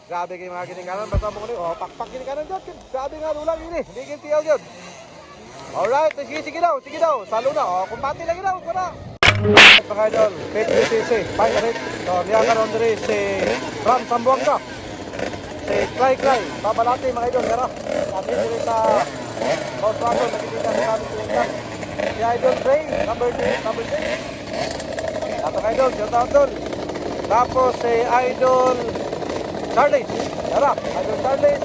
Grabe kayo mga ginikanan. Basta mo ko oh, pakpak ginikanan dyan. Grabe nga ulang ini. Hindi kintiyaw dyan. Alright, sige daw. Salo na. Oh, kumpati lagi daw. Kuna. Mga idol, 50cc. Pinarit. So, niya karon diri si Ram Sambuanga. Si Cry. Babalati mga idol. Yara. Kami diri sa Volkswagen. Nakikita sa kami sa si Idol Gray. Number 6. Tapos idol, shout out doon. Tapos si Idol Charles, yara. Idol Charles,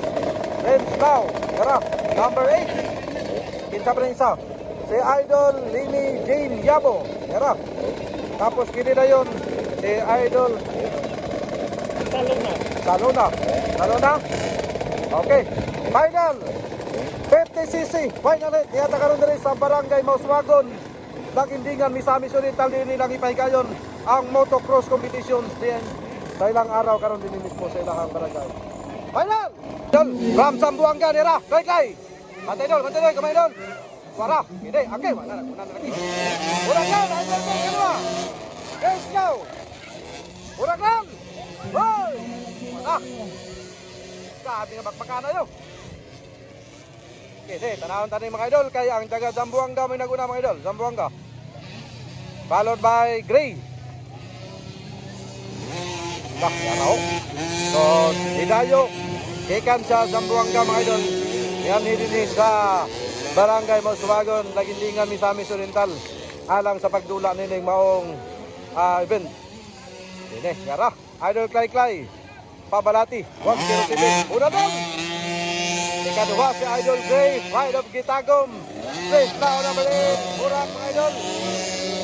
Renz Lau, yara. Number 8. Kinsa pa rin isa. Si Idol Lini Jane Yabo, yara. Tapos kini na yun, si Idol Salona. Okay. Final. 50cc. Final hit. Iyata karon diri sa Barangay Mauswagon. Dagindingan Misamis Oriental din nilang ipahikayon ang motocross competitions din sa ilang araw karon din mismo sa ilang barangay. Final! Ram Sambuanga nira. Kay. Bantay kamay dol. Suara. Hindi, okay, wala na lagi. Urang lang, idol ko kanwa. Let's go. Urang lang. Hoy! Wala. Sabi nga bakbakana yo. Okay, tanawon tayo mga idol kay ang taga Zamboanga may naguna mga idol. Zamboanga. Followed by Gray. Yaraw. So, Hidayo. Kikan sa Zamboanga mga idol. Yan hindi sa Barangay Mauswagon, Lagindingan, Misamis Oriental. Alang sa pagdula nining maong event. Dine, yara. Idol Clay. Pabalati. 107. Una doon. Ikaduha si Idol Gray, Pride of Gitagom. Place na na balik. Murang mga idol.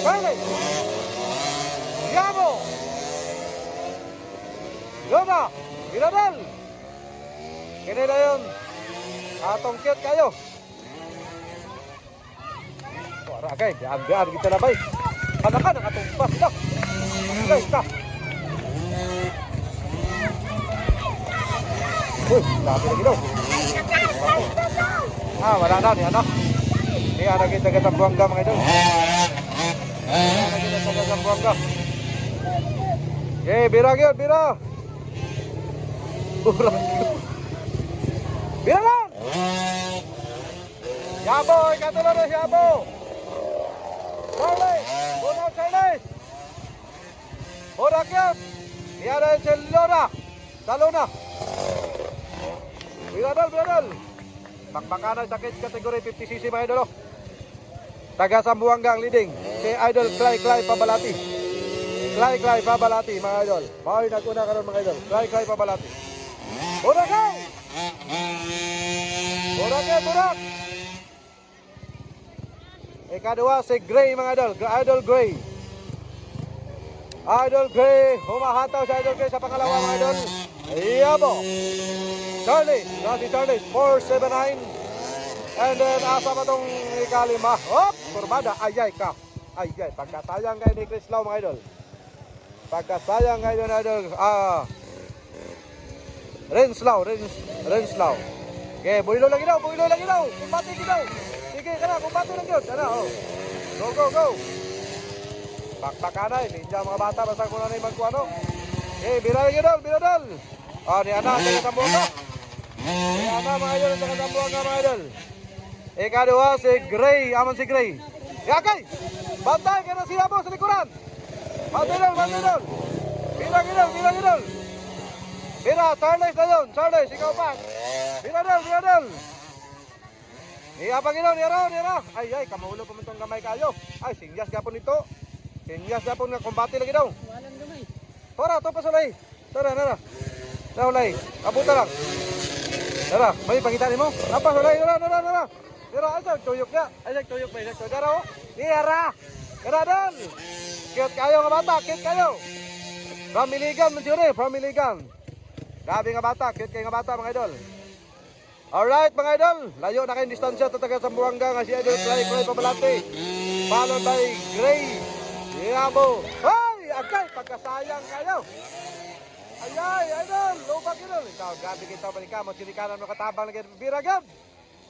Balik. Yamo. Lona. Binadal. Kini na yun. Atong cute kayo. Wala kay. Biyan kita na bay. Panakan ang atong pas na. Okay, ta. Uy, dami lagi daw. Wala na ni ano. Iya na kita sa Zamboanga mga idol. Kita sa Zamboanga. Bira gyud, bira. Bira lang. Yabo, ikatulo na Yabo. Charlie, buno Charlie. Ora gyud. Iya na si Lona. Salona. Biradal. Bakbakana sa kategori 50cc mga idol. Taga Zamboanga ang leading. Si Idol Clay Pabalati. Clay Pabalati mga idol. Mao'y naguna karon mga idol. Clay Pabalati. Burak! Burak! Ikaduha si Gray mga idol. Idol Gray. Humahataw si Idol Gray sa pangalawa mga idol. Yabo. Charlie, 479. And then asa pa tong ikalima. Hop, kurbada, ayay ka. Ayay, pagkasayang kayo ni Chris Lau mga idol. Pagkasayang kayo ni idol. Renz Lau. Okay, builo lagi daw. Kumpati daw. Sige, kana, kumpati lang yun. Kana, oh. Go. Bakbakanay, ninja mga bata, basta ko na yung magkuano. Okay, biradal. Ni anak, taga Zamboanga. Mga idol, taga Zamboanga mga idol. Ikaduha si Gray, si Gray. Yakay! Bantay ka na si Yabo sa likuran. Bantay dol. Bilang. Bira, Charles na yun. Charles, ikaw pa. Biradal. Iyapang ilaw, nira. Ay, kamaulo pa man itong gamay kayo. Ay, singyas gapon ito. Singyas gapon nga, kumbati lagi daw. Walang gamay. Tara, to pa sulay. Tara. Naulay, abuta lang. Tara, may pangitaan mo. Apa, sulay, nara. Nira, ay, tuyok na. Ay, tuyok ba? Tara, oh. Nira. Karadal. Cute kayo nga bata, cute kayo. Pamiligan, Pamiligan. Grabe nga bata, cute kayo nga bata, mga idol. Alright, mga idol. Layo na kayong distansya. Tataga sa Zamboanga nga si Idol Clay Pabalati. Followed by Gray. Yabo. Ay, agay, pagkasayang kayo. Ay, idol, lubak idol. Ikaw, gabi kita balikamo, sinikanan mo katabang lagi biragab.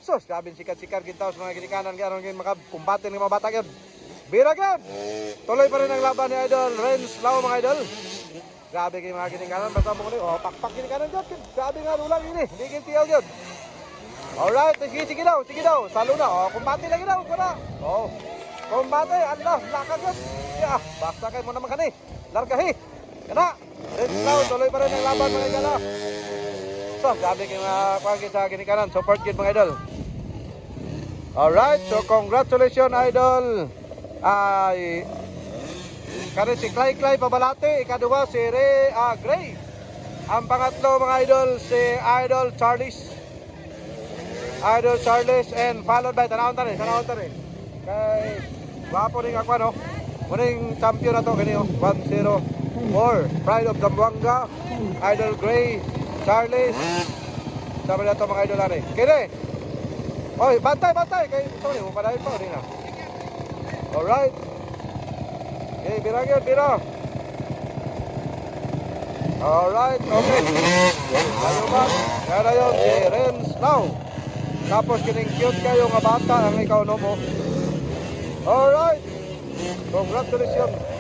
Sus, gabi sikat-sikat kita sa mga kinikanan gano'n ngayon makakumbatin ng mga bata gab. Biragab. Tuloy pa rin ang laban ni Idol Renz Lau mga idol. Grabe kayo mga ginikanan. Basta mo ko oh, pakpak ginikanan dyan. Grabe nga ulang ini. Hindi kintiyaw yun. Alright, sige daw, sige daw. Salo na. Oh, kumbate lagi daw. Kuna. Oh. Kumbate, Allah, lakad yun. Ya, basta kayo mo naman kani. Largahi. Kana. Let's now, tuloy pa rin ang laban mga idol. So, grabe kayo mga kwagi sa ginikanan. Support yun mga idol. Alright, so congratulations idol. Ay, kani si Clay Pabalate, ikaduwa si Gray. Ang pangatlo mga idol si Idol Charles and followed by tanawon tani. Kay wapo ning ako no. Muning champion na to kani 1-0 Pride of Zamboanga, Idol Gray, Charles. Sabi na to mga idol ani. Kini. Oy, bantay kay sorry mo padayon pa rin na. Alright. Okay, bira. Alright, okay. Tayo ba? Kaya yun, si Renz now. Tapos kining cute kayo nga bata ang ikaw no mo. Alright. Congratulations.